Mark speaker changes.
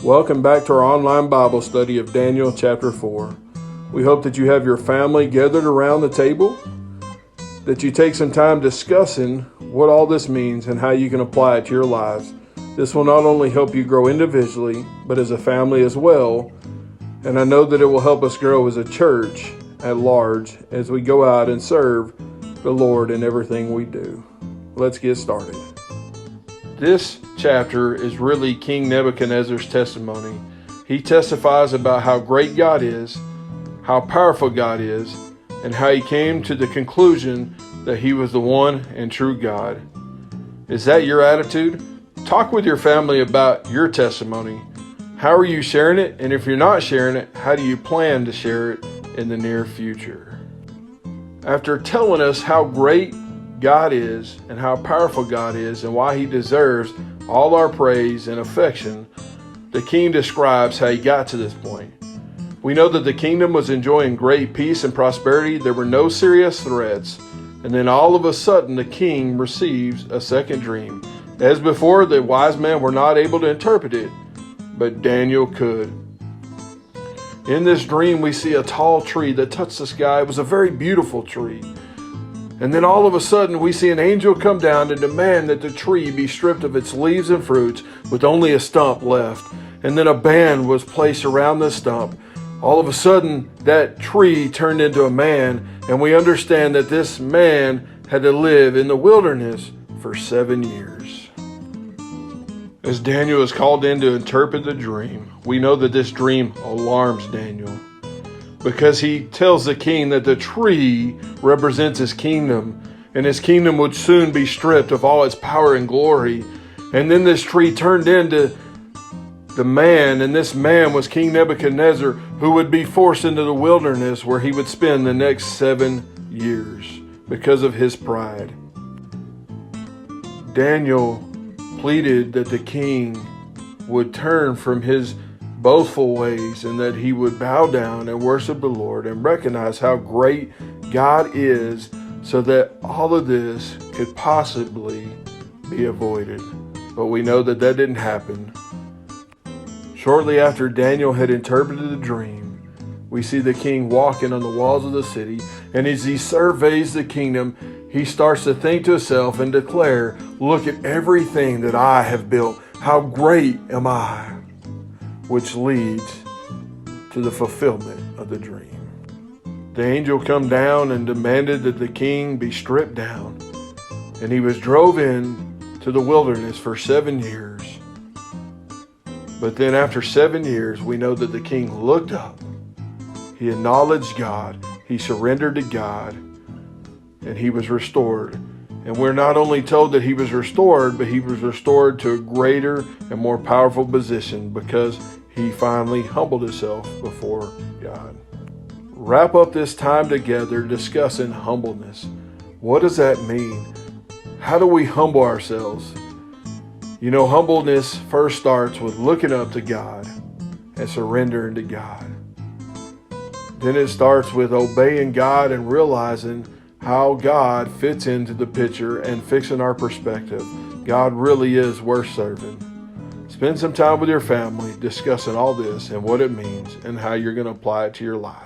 Speaker 1: Welcome back to our online Bible study of Daniel chapter 4. We hope that you have your family gathered around the table, that you take some time discussing what all this means and how you can apply it to your lives. This will not only help you grow individually, but as a family as well. And I know that it will help us grow as a church at large as we go out and serve the Lord in everything we do. Let's get started. This chapter is really King Nebuchadnezzar's testimony. He testifies about how great God is, how powerful God is, and how he came to the conclusion that he was the one and true God. Is that your attitude? Talk with your family about your testimony. How are you sharing it? And if you're not sharing it, how do you plan to share it in the near future? After telling us how great God is and how powerful God is and why he deserves all our praise and affection, the king describes how he got to this point. We know that the kingdom was enjoying great peace and prosperity. There were no serious threats. And then all of a sudden, the king receives a second dream. As before, the wise men were not able to interpret it, but Daniel could. In this dream, we see a tall tree that touched the sky. It was a very beautiful tree. And then all of a sudden, we see an angel come down and demand that the tree be stripped of its leaves and fruits with only a stump left. And then a band was placed around the stump. All of a sudden, that tree turned into a man, and we understand that this man had to live in the wilderness for 7 years. As Daniel is called in to interpret the dream, we know that this dream alarms Daniel, because he tells the king that the tree represents his kingdom, and his kingdom would soon be stripped of all its power and glory. And then this tree turned into the man, and this man was King Nebuchadnezzar, who would be forced into the wilderness where he would spend the next 7 years because of his pride. Daniel pleaded that the king would turn from his boastful ways and that he would bow down and worship the Lord and recognize how great God is, so that all of this could possibly be avoided. But we know that that didn't happen. Shortly after Daniel had interpreted the dream, we see the king walking on the walls of the city, and as he surveys the kingdom, he starts to think to himself and declare, "Look at everything that I have built. How great am I?" Which leads to the fulfillment of the dream. The angel come down and demanded that the king be stripped down, and he was drove in to the wilderness for 7 years. But then after 7 years, we know that the king looked up. He acknowledged God. He surrendered to God, and he was restored. And we're not only told that he was restored, but he was restored to a greater and more powerful position because he finally humbled himself before God. Wrap up this time together discussing humbleness. What does that mean? How do we humble ourselves? You know, humbleness first starts with looking up to God and surrendering to God. Then it starts with obeying God and realizing how God fits into the picture and fixing our perspective. God really is worth serving. Spend some time with your family discussing all this and what it means and how you're going to apply it to your life.